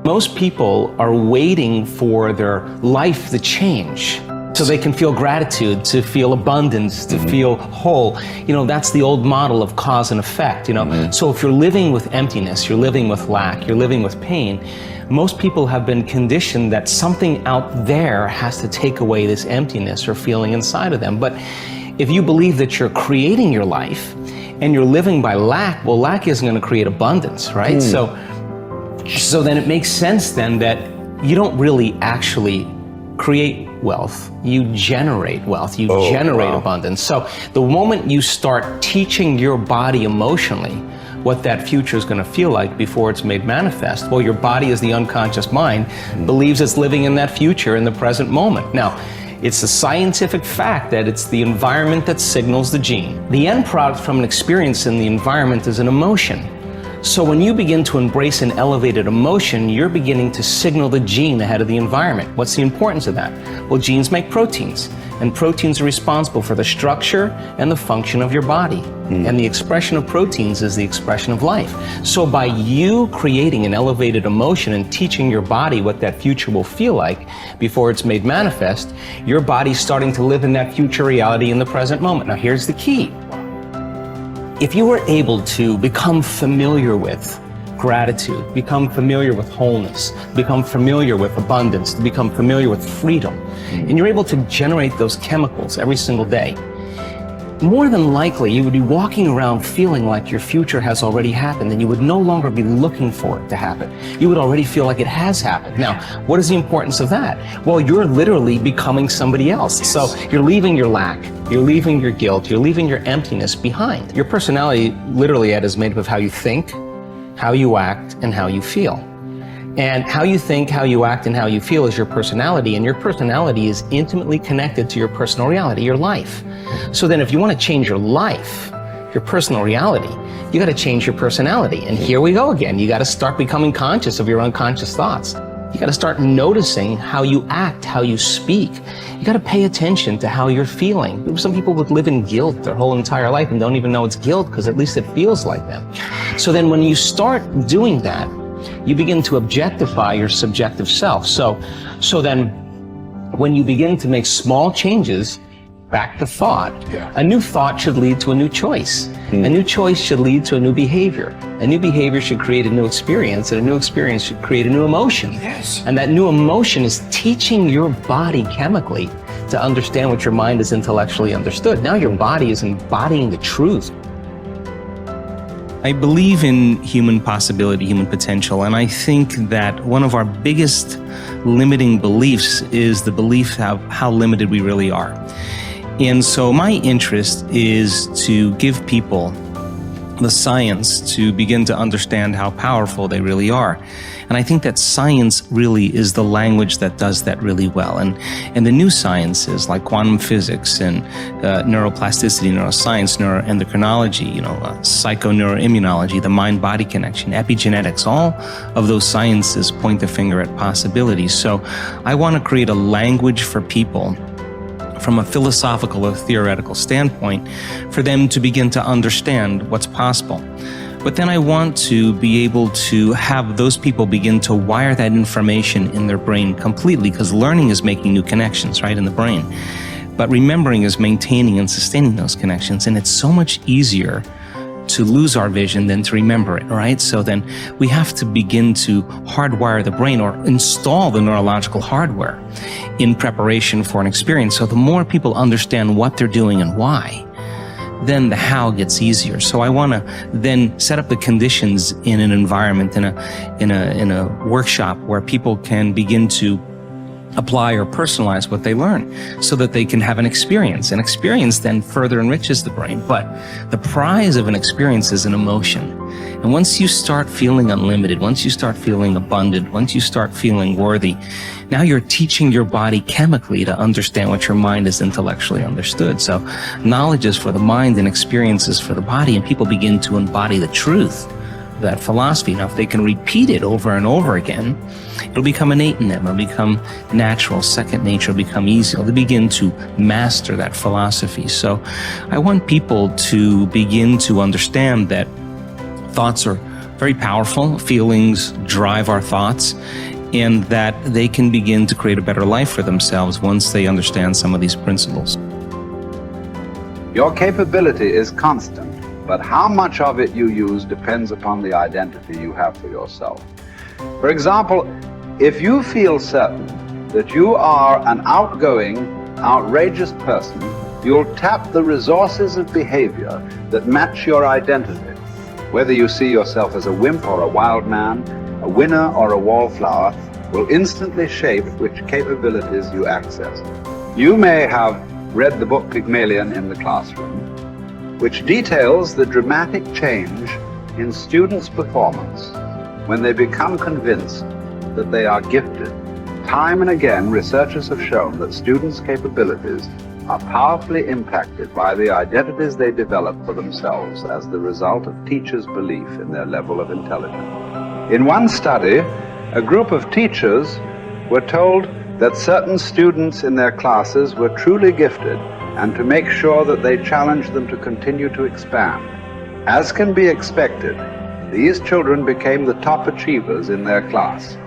Most people are waiting for their life to change so they can feel gratitude, to feel abundance, to feel whole. You know, that's the old model of cause and effect, you know. So if you're living with emptiness, you're living with lack, you're living with pain, most people have been conditioned that something out there has to take away this emptiness or feeling inside of them. But if you believe that you're creating your life and you're living by lack, well, lack isn't going to create abundance, right? So then it makes sense then that you don't really actually create wealth, you generate wealth, you generate abundance. So the moment you start teaching your body emotionally what that future is going to feel like before it's made manifest, well, your body, as the unconscious mind, believes it's living in that future in the present moment. Now, it's a scientific fact that it's the environment that signals the gene. The end product from an experience in the environment is an emotion. So when you begin to embrace an elevated emotion, you're beginning to signal the gene ahead of the environment. What's the importance of that? Well, genes make proteins, and proteins are responsible for the structure and the function of your body. And the expression of proteins is the expression of life. So by you creating an elevated emotion and teaching your body what that future will feel like before it's made manifest, your body's starting to live in that future reality in the present moment. Now here's the key. If you were able to become familiar with gratitude, become familiar with wholeness, become familiar with abundance, to become familiar with freedom, and you're able to generate those chemicals every single day, more than likely you would be walking around feeling like your future has already happened, and you would no longer be looking for it to happen. You would already feel like it has happened. Now, what is the importance of that? Well, you're literally becoming somebody else. So you're leaving your lack, you're leaving your guilt, you're leaving your emptiness behind. Your personality, literally, Ed, is made up of how you think, how you act, and how you feel. And how you think, how you act, and how you feel is your personality, and your personality is intimately connected to your personal reality, your life. So then if you want to change your life, your personal reality, you got to change your personality. And here we go again. You got to start becoming conscious of your unconscious thoughts. You got to start noticing how you act, how you speak. You got to pay attention to how you're feeling. Some people would live in guilt their whole entire life and don't even know it's guilt because at least it feels like them. So then when you start doing that, you begin to objectify your subjective self. So then when you begin to make small changes, back to thought, a new thought should lead to a new choice. A new choice should lead to a new behavior. A new behavior should create a new experience, and a new experience should create a new emotion. And that new emotion is teaching your body chemically to understand what your mind has intellectually understood. Now your body is embodying the truth. I believe in human possibility, human potential, and I think that one of our biggest limiting beliefs is the belief of how limited we really are. And so my interest is to give people the science to begin to understand how powerful they really are. And I think that science really is the language that does that really well. And the new sciences like quantum physics and neuroplasticity, neuroscience, neuroendocrinology, psychoneuroimmunology, the mind-body connection, epigenetics, all of those sciences point the finger at possibilities. So I want to create a language for people from a philosophical or theoretical standpoint for them to begin to understand what's possible. But then I want to be able to have those people begin to wire that information in their brain completely, because learning is making new connections, right, in the brain. But remembering is maintaining and sustaining those connections. And it's so much easier to lose our vision than to remember it, right? So then we have to begin to hardwire the brain or install the neurological hardware in preparation for an experience. So the more people understand what they're doing and why, then the how gets easier. So I want to then set up the conditions in an environment, in a workshop where people can begin to apply or personalize what they learn so that they can have an experience. An experience then further enriches the brain. But the prize of an experience is an emotion. And once you start feeling unlimited, once you start feeling abundant, once you start feeling worthy, now you're teaching your body chemically to understand what your mind has intellectually understood. So knowledge is for the mind and experiences for the body, and people begin to embody the truth of that philosophy. Now, if they can repeat it over and over again, it'll become innate in them. It'll become natural, second nature, it'll become easy. They'll begin to master that philosophy. So I want people to begin to understand that thoughts are very powerful. Feelings drive our thoughts, and that they can begin to create a better life for themselves once they understand some of these principles. Your capability is constant, but how much of it you use depends upon the identity you have for yourself. For example, if you feel certain that you are an outgoing, outrageous person, you'll tap the resources of behavior that match your identity. Whether you see yourself as a wimp or a wild man, a winner or a wallflower, will instantly shape which capabilities you access. You may have read the book Pygmalion in the classroom, which details the dramatic change in students' performance when they become convinced that they are gifted. Time and again, researchers have shown that students' capabilities are powerfully impacted by the identities they develop for themselves as the result of teachers' belief in their level of intelligence. In one study, a group of teachers were told that certain students in their classes were truly gifted and to make sure that they challenged them to continue to expand. As can be expected, these children became the top achievers in their class.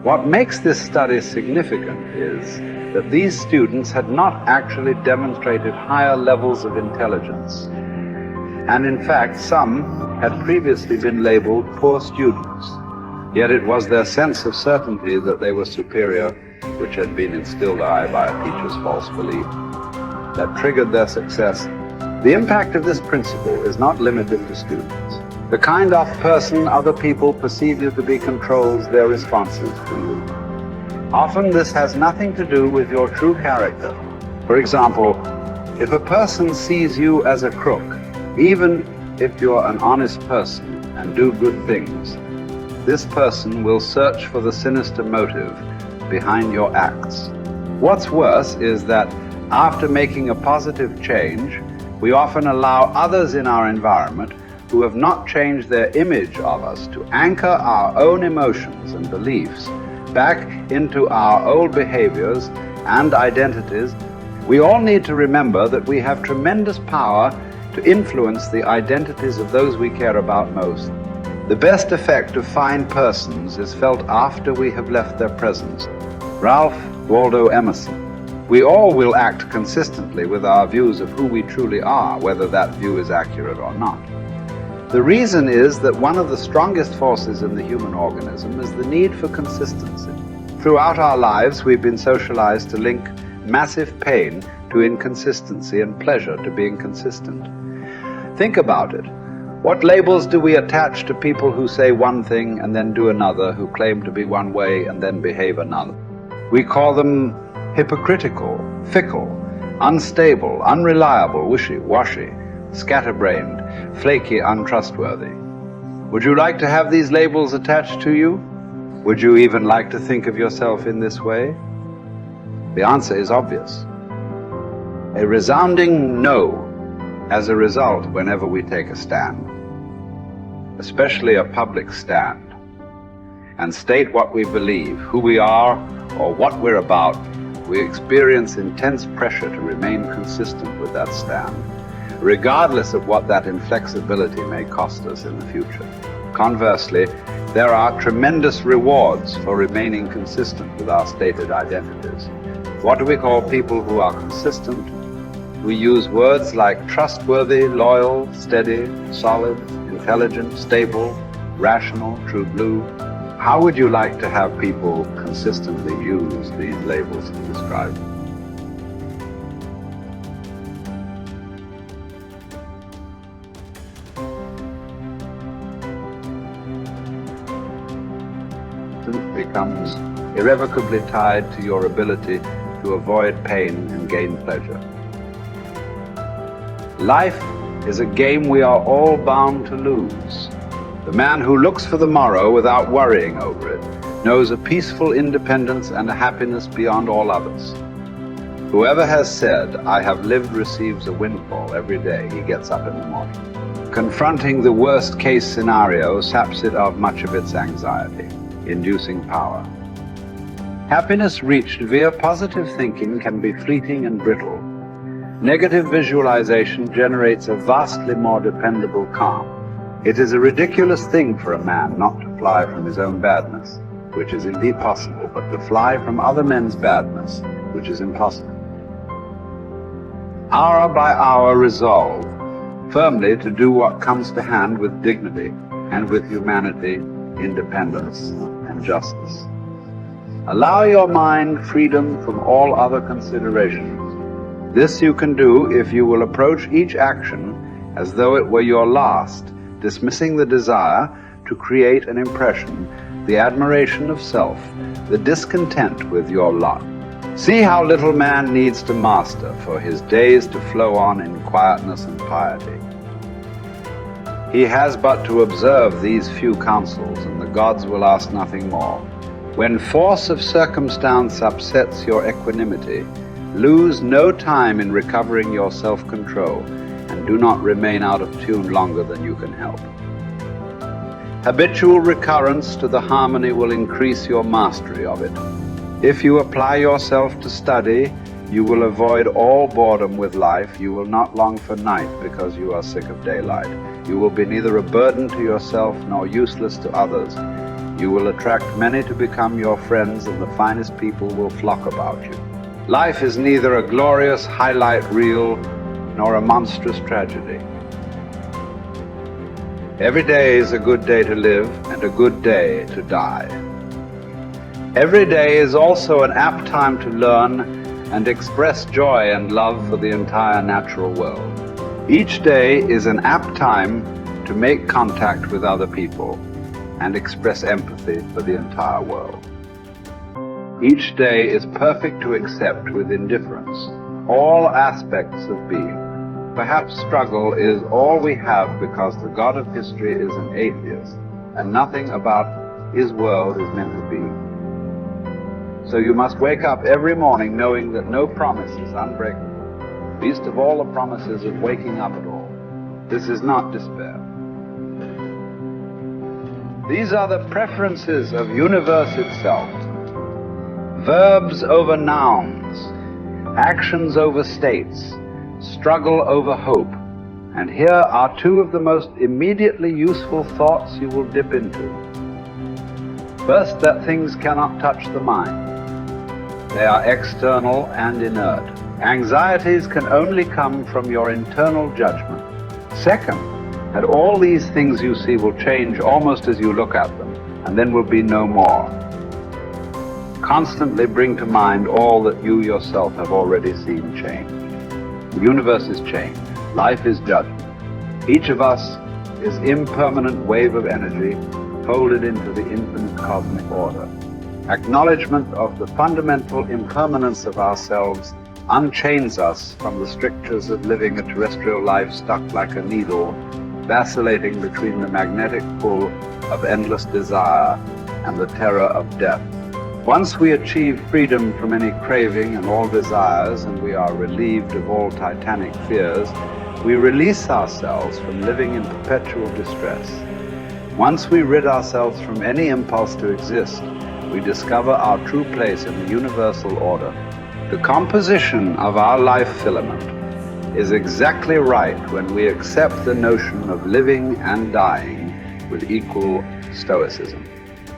What makes this study significant is that these students had not actually demonstrated higher levels of intelligence. And in fact, some had previously been labeled poor students. Yet it was their sense of certainty that they were superior, which had been instilled by a teacher's false belief, that triggered their success. The impact of this principle is not limited to students. The kind of person other people perceive you to be controls their responses to you. Often this has nothing to do with your true character. For example, if a person sees you as a crook, even if you're an honest person and do good things, this person will search for the sinister motive behind your acts. What's worse is that after making a positive change, we often allow others in our environment who have not changed their image of us to anchor our own emotions and beliefs back into our old behaviors and identities. We all need to remember that we have tremendous power to influence the identities of those we care about most. The best effect of fine persons is felt after we have left their presence. Ralph Waldo Emerson. We all will act consistently with our views of who we truly are, whether that view is accurate or not. The reason is that one of the strongest forces in the human organism is the need for consistency. Throughout our lives, we've been socialized to link massive pain to inconsistency and pleasure to being consistent. Think about it. What labels do we attach to people who say one thing and then do another, who claim to be one way and then behave another? We call them hypocritical, fickle, unstable, unreliable, wishy-washy, scatterbrained, flaky, untrustworthy. Would you like to have these labels attached to you? Would you even like to think of yourself in this way? The answer is obvious. A resounding no as a result whenever we take a stand, especially a public stand, and state what we believe, who we are, or what we're about. We experience intense pressure to remain consistent with that stand, regardless of what that inflexibility may cost us in the future. Conversely, there are tremendous rewards for remaining consistent with our stated identities. What do we call people who are consistent? We use words like trustworthy, loyal, steady, solid, intelligent, stable, rational, true blue. How would you like to have people consistently use these labels to describe you? Becomes irrevocably tied to your ability to avoid pain and gain pleasure. Life is a game we are all bound to lose. The man who looks for the morrow without worrying over it knows a peaceful independence and a happiness beyond all others. Whoever has said, "I have lived," receives a windfall every day he gets up in the morning. Confronting the worst-case scenario saps it of much of its anxiety, inducing power. Happiness reached via positive thinking can be fleeting and brittle. Negative visualization generates a vastly more dependable calm. It is a ridiculous thing for a man not to fly from his own badness, which is indeed possible, but to fly from other men's badness, which is impossible. Hour by hour resolve firmly to do what comes to hand with dignity and with humanity, independence, and justice. Allow your mind freedom from all other considerations. This you can do if you will approach each action as though it were your last, dismissing the desire to create an impression, the admiration of self, the discontent with your lot. See how little man needs to master for his days to flow on in quietness and piety. He has but to observe these few counsels, and the gods will ask nothing more. When force of circumstance upsets your equanimity, lose no time in recovering your self-control, and do not remain out of tune longer than you can help. Habitual recurrence to the harmony will increase your mastery of it. If you apply yourself to study, you will avoid all boredom with life. You will not long for night because you are sick of daylight. You will be neither a burden to yourself nor useless to others. You will attract many to become your friends, and the finest people will flock about you. Life is neither a glorious highlight reel nor a monstrous tragedy. Every day is a good day to live and a good day to die. Every day is also an apt time to learn and express joy and love for the entire natural world. Each day is an apt time to make contact with other people and express empathy for the entire world. Each day is perfect to accept with indifference all aspects of being. Perhaps struggle is all we have because the God of history is an atheist and nothing about his world is meant to be. So you must wake up every morning knowing that no promise is unbreakable, least of all the promises of waking up at all. This is not despair. These are the preferences of universe itself. Verbs over nouns, actions over states, struggle over hope. And here are two of the most immediately useful thoughts you will dip into. First, that things cannot touch the mind. They are external and inert. Anxieties can only come from your internal judgment. Second, that all these things you see will change almost as you look at them, and then will be no more. Constantly bring to mind all that you yourself have already seen change. The universe is change. Life is judgment. Each of us is impermanent wave of energy folded into the infinite cosmic order. Acknowledgement of the fundamental impermanence of ourselves unchains us from the strictures of living a terrestrial life stuck like a needle, vacillating between the magnetic pull of endless desire and the terror of death. Once we achieve freedom from any craving and all desires, and we are relieved of all titanic fears, we release ourselves from living in perpetual distress. Once we rid ourselves from any impulse to exist, we discover our true place in the universal order. The composition of our life filament is exactly right when we accept the notion of living and dying with equal stoicism.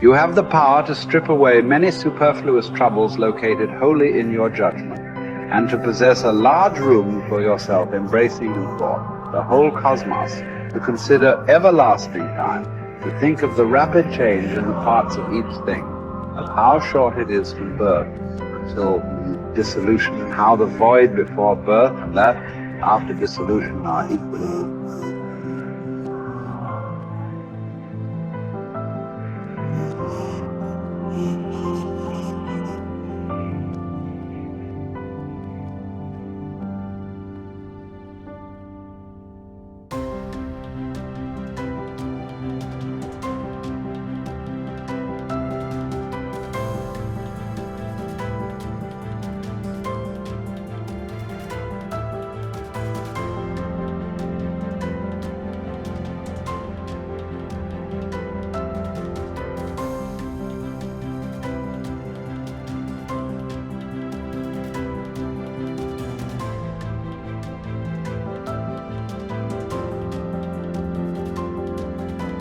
You have the power to strip away many superfluous troubles located wholly in your judgment, and to possess a large room for yourself, embracing in thought the whole cosmos, to consider everlasting time, to think of the rapid change in the parts of each thing, of how short it is from birth until dissolution, and how the void before birth and that after dissolution are equally